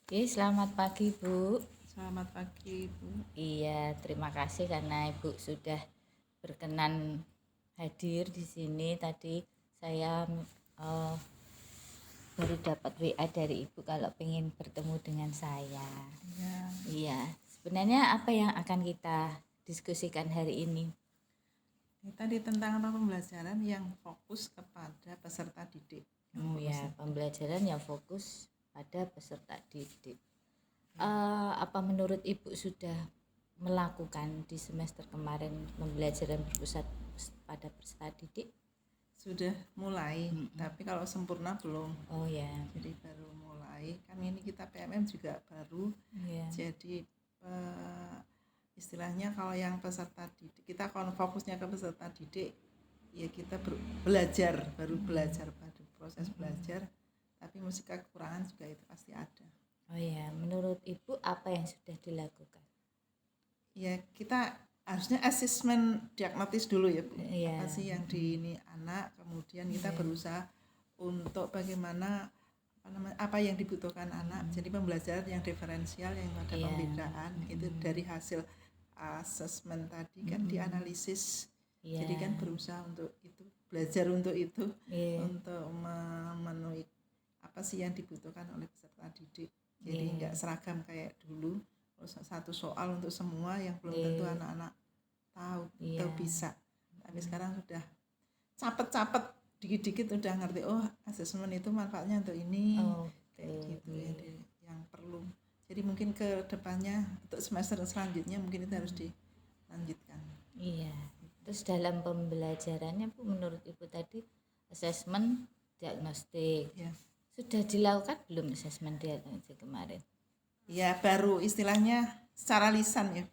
Oke, selamat pagi Bu. Selamat pagi, Bu. Iya, terima kasih karena Ibu sudah berkenan hadir di sini. Tadi saya eh, baru dapat WA dari Ibu kalau pengen bertemu dengan saya. Ya, Iya, sebenarnya apa yang akan kita diskusikan hari ini? tadi tentang apa pembelajaran yang fokus kepada peserta didik. Ya, pembelajaran yang fokus pada peserta didik. Apa menurut Ibu sudah melakukan di semester kemarin pembelajaran berpusat pada peserta didik? Sudah mulai, tapi kalau sempurna belum. Oh ya, Jadi baru mulai. Kan ini kita PMM juga baru. ya, Jadi istilahnya kalau yang peserta didik, kita kalau fokusnya ke peserta didik, ya kita belajar, baru belajar pada proses belajar. Tapi musik kekurangan juga itu pasti ada. oh ya. Menurut Ibu apa yang sudah dilakukan? Ya kita harusnya asesmen diagnosis dulu ya Bu. Iya. Apa sih yang di ini anak, kemudian kita berusaha untuk bagaimana apa yang dibutuhkan anak. Jadi pembelajaran yang diferensial, yang ada pembedaan itu dari hasil asesmen tadi kan dianalisis. Jadi kan berusaha untuk itu, belajar untuk itu, untuk memenuhi apa sih yang dibutuhkan oleh peserta didik. Jadi nggak seragam kayak dulu, satu soal untuk semua yang belum tentu anak-anak tahu atau bisa. Tapi sekarang sudah capet-capet dikit-dikit udah ngerti, oh asesmen itu manfaatnya untuk ini, kayak gitu ya, yang perlu. Jadi mungkin ke depannya untuk semester selanjutnya mungkin itu harus dilanjutkan. Iya. Terus dalam pembelajarannya Bu, menurut Ibu tadi asesmen diagnostik. Ya. Sudah dilakukan belum asesmen diagnostik kemarin? Ya baru istilahnya secara lisan ya.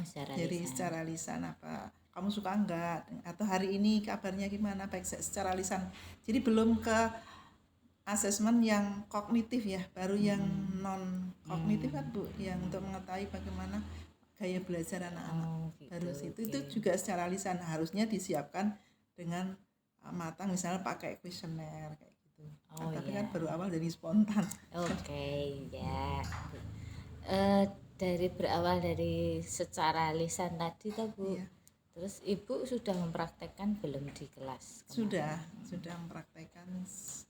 Secara Jadi lisan. secara lisan apa kamu suka enggak, atau hari ini kabarnya gimana, baik secara lisan. Jadi belum ke asesmen yang kognitif ya, baru yang non kognitif kan Bu, yang untuk mengetahui bagaimana gaya belajar anak-anak. gitu, Baru situ itu juga secara lisan harusnya disiapkan dengan matang, misalnya pakai kuesioner kayak gitu. Tapi kan baru awal jadi spontan. Oke, ya. Dari berawal dari secara lisan tadi toh Bu. Iya. Terus Ibu sudah mempraktekkan belum di kelas? Sudah mempraktekkan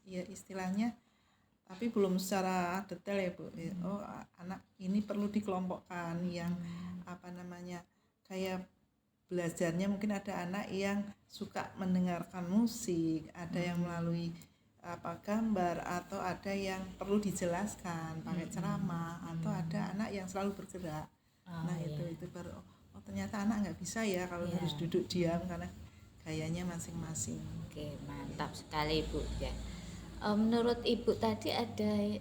ya istilahnya, tapi belum secara detail ya Bu. Oh anak ini perlu dikelompokkan yang apa namanya, kayak belajarnya mungkin ada anak yang suka mendengarkan musik, ada yang melalui apa gambar, atau ada yang perlu dijelaskan pakai ceramah, atau ada anak yang selalu bergerak. Itu baru oh ternyata anak nggak bisa ya kalau harus duduk diam karena gayanya masing-masing. Oke, mantap sekali Bu ya. Menurut Ibu tadi ada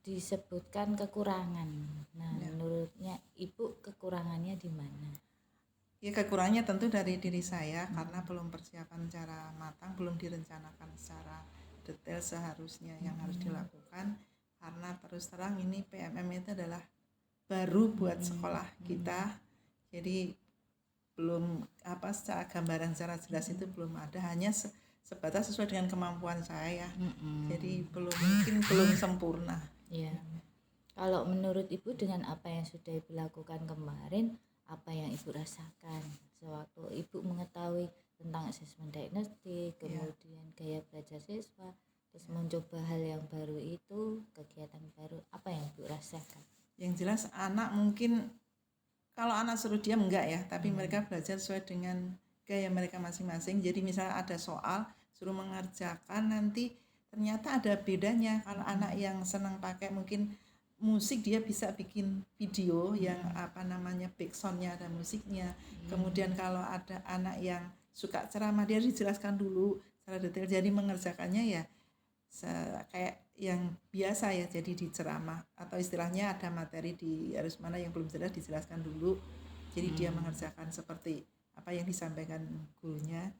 disebutkan kekurangan. Nah, menurutnya Ibu kekurangannya di mana? Ya kekurangannya tentu dari diri saya karena belum persiapan secara matang, belum direncanakan secara detail seharusnya yang harus dilakukan, karena terus terang ini PMM itu adalah baru buat sekolah kita, jadi belum apa secara gambaran secara jelas itu belum ada, hanya sebatas sesuai dengan kemampuan saya. Jadi mungkin belum sempurna. Ya. Kalau menurut Ibu dengan apa yang sudah Ibu lakukan kemarin, apa yang Ibu rasakan sewaktu Ibu mengetahui tentang asesmen diagnostik, kemudian gaya belajar siswa, terus mencoba hal yang baru itu, kegiatan baru, apa yang Ibu rasakan? Yang jelas anak mungkin kalau anak suruh diam enggak ya, tapi mereka belajar sesuai dengan gaya mereka masing-masing. Jadi misalnya ada soal suruh mengerjakan, nanti ternyata ada bedanya. Kalau anak yang senang pakai mungkin musik, dia bisa bikin video yang apa namanya backsoundnya ada musiknya. Kemudian kalau ada anak yang suka ceramah, dia dijelaskan dulu secara detail. Jadi mengerjakannya ya kayak yang biasa ya, jadi di ceramah, atau istilahnya ada materi di harus mana yang belum jelas dijelaskan dulu, jadi dia mengerjakan seperti apa yang disampaikan gurunya.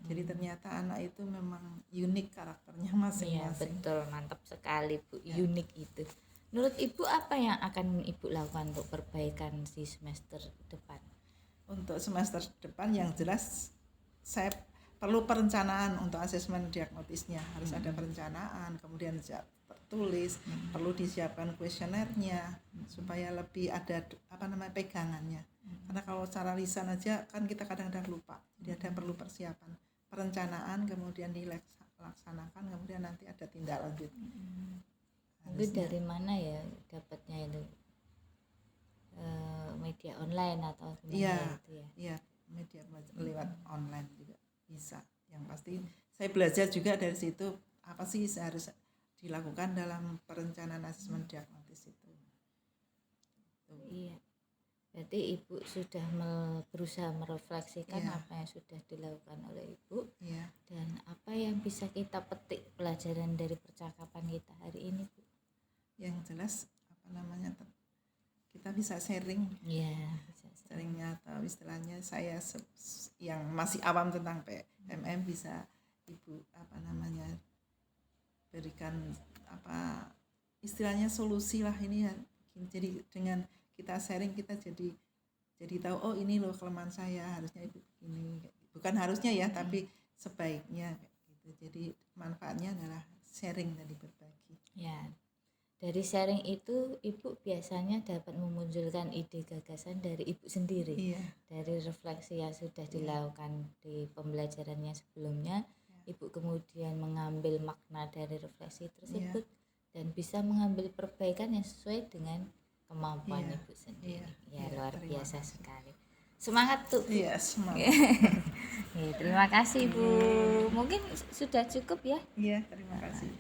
Jadi ternyata anak itu memang unik karakternya masing-masing. Betul, mantap sekali Bu, unik itu. Menurut Ibu apa yang akan Ibu lakukan untuk perbaikan di semester depan? Untuk semester depan yang jelas saya perlu perencanaan untuk asesmen diagnostisnya, harus ada perencanaan, kemudian tertulis, perlu disiapkan kuesionernya supaya lebih ada pegangannya. Karena kalau secara lisan aja kan kita kadang-kadang lupa. Jadi ada perlu persiapan, perencanaan, kemudian dilaksanakan, kemudian nanti ada tindak lanjut. Itu dari mana ya dapatnya itu? Media online atau gimana itu ya? Iya, media lewat online juga bisa. Yang pasti saya belajar juga dari situ apa sih harus dilakukan dalam perencanaan asesmen diagnosis itu. Iya. Berarti Ibu sudah berusaha merefleksikan apa yang sudah dilakukan oleh Ibu dan apa yang bisa kita petik pelajaran dari percakapan kita hari ini, Bu. Yang jelas kita bisa sharing. Sharingnya atau istilahnya saya yang masih awam tentang PMM bisa Ibu berikan istilahnya solusi lah ini ya. Jadi dengan kita sharing kita jadi tahu oh ini loh kelemahan saya, harusnya Ibu begini. Bukan harusnya ya, tapi sebaiknya gitu. Jadi manfaatnya adalah sharing tadi, berbagi. Ya. Dari sharing itu Ibu biasanya dapat memunculkan ide gagasan dari Ibu sendiri. Dari refleksi yang sudah dilakukan di pembelajarannya sebelumnya, Ibu kemudian mengambil makna dari refleksi tersebut dan bisa mengambil perbaikan yang sesuai dengan kemampuan Ibu sendiri. Luar biasa sekali. Semangat tuh. Iya, semangat. Terima kasih Bu. Mungkin sudah cukup ya? Iya, terima kasih.